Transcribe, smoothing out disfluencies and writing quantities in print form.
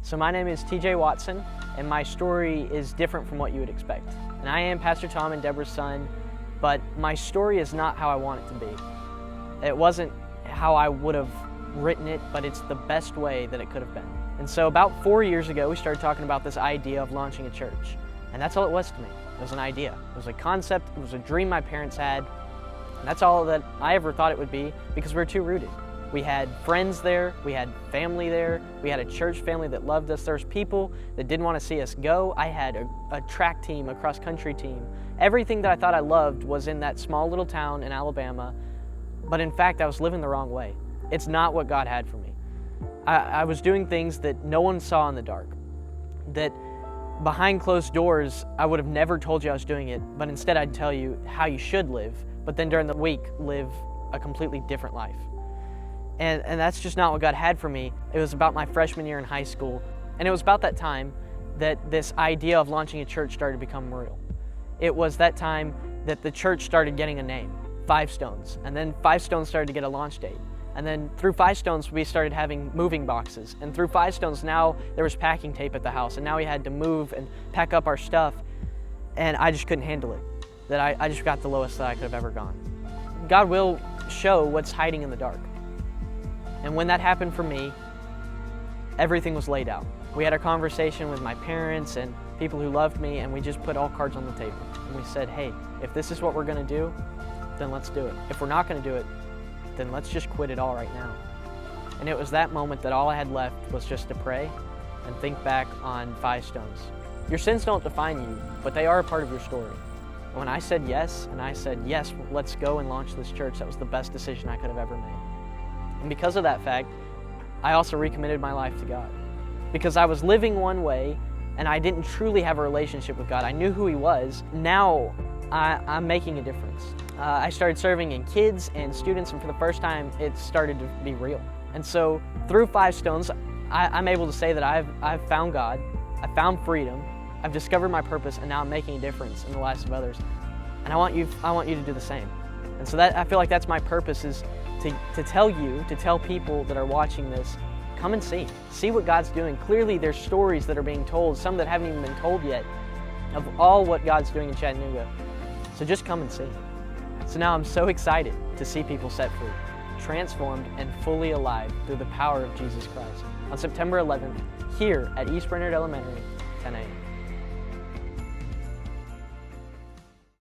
So my name is TJ Watson, and my story is different from what you would expect. And I am Pastor Tom and Deborah's son, but my story is not how I want it to be. It wasn't how I would have written it, but it's the best way that it could have been. And so about 4 years ago, we started talking about this idea of launching a church. And that's all it was to me. It was an idea. It was a concept. It was a dream my parents had. And that's all that I ever thought it would be, because we were too rooted. We had friends there, we had family there, we had a church family that loved us. There was people that didn't want to see us go. I had a track team, a cross-country team. Everything that I thought I loved was in that small little town in Alabama, but in fact, I was living the wrong way. It's not what God had for me. I was doing things that no one saw in the dark, that behind closed doors, I would have never told you I was doing it, but instead I'd tell you how you should live, but then during the week, live a completely different life. And that's just not what God had for me. It was about my freshman year in high school, and it was about that time that this idea of launching a church started to become real. It was that time that the church started getting a name, Five Stones, and then Five Stones started to get a launch date. And then through Five Stones, we started having moving boxes. And through Five Stones, now there was packing tape at the house, and now we had to move and pack up our stuff, and I just couldn't handle it. That I just got the lowest that I could have ever gone. God will show what's hiding in the dark. And when that happened for me, everything was laid out. We had a conversation with my parents and people who loved me, and we just put all cards on the table. And we said, hey, if this is what we're gonna do, then let's do it. If we're not gonna do it, then let's just quit it all right now. And it was that moment that all I had left was just to pray and think back on Five Stones. Your sins don't define you, but they are a part of your story. And when I said yes, let's go and launch this church, that was the best decision I could have ever made. And because of that fact, I also recommitted my life to God. Because I was living one way, and I didn't truly have a relationship with God. I knew who He was. Now, I'm making a difference. I started serving in kids and students, and for the first time, it started to be real. And so, through Five Stones, I'm able to say that I've found God, I've found freedom, I've discovered my purpose, and now I'm making a difference in the lives of others. And I want you to do the same. And so I feel like that's my purpose, is to tell people that are watching this, come and see what God's doing. Clearly there's stories that are being told, some that haven't even been told yet, of all what God's doing in Chattanooga. So just come and see. So now I'm so excited to see people set free, transformed, and fully alive through the power of Jesus Christ on September 11th here at East Brainerd Elementary, 10 a.m.